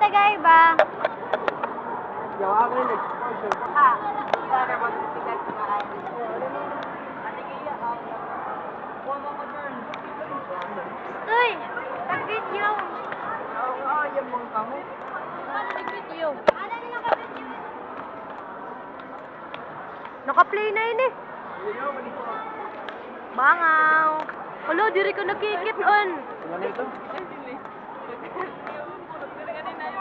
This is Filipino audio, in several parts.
taga-iba. Yaw ako rin exposure. Sana mag-sikat na kain. Atigaya ako. Huwag mo turn. Uy! Tag-video! Oo, yan mong kamo. Tag-video! Naka-play na yun eh. Bangaw! Hala, diri ko nakikit on. Wala na ito.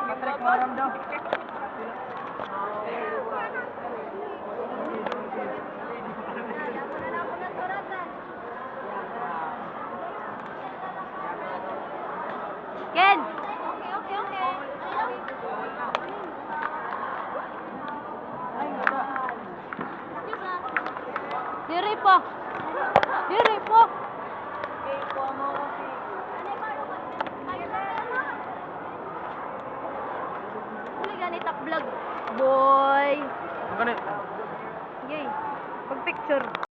Patrick, maram daw. Ken! Diri po! Diri po! Okay, kuha mo kasi. Huli ganit vlog. Boy! Ang ganit. Yay! Pag-picture.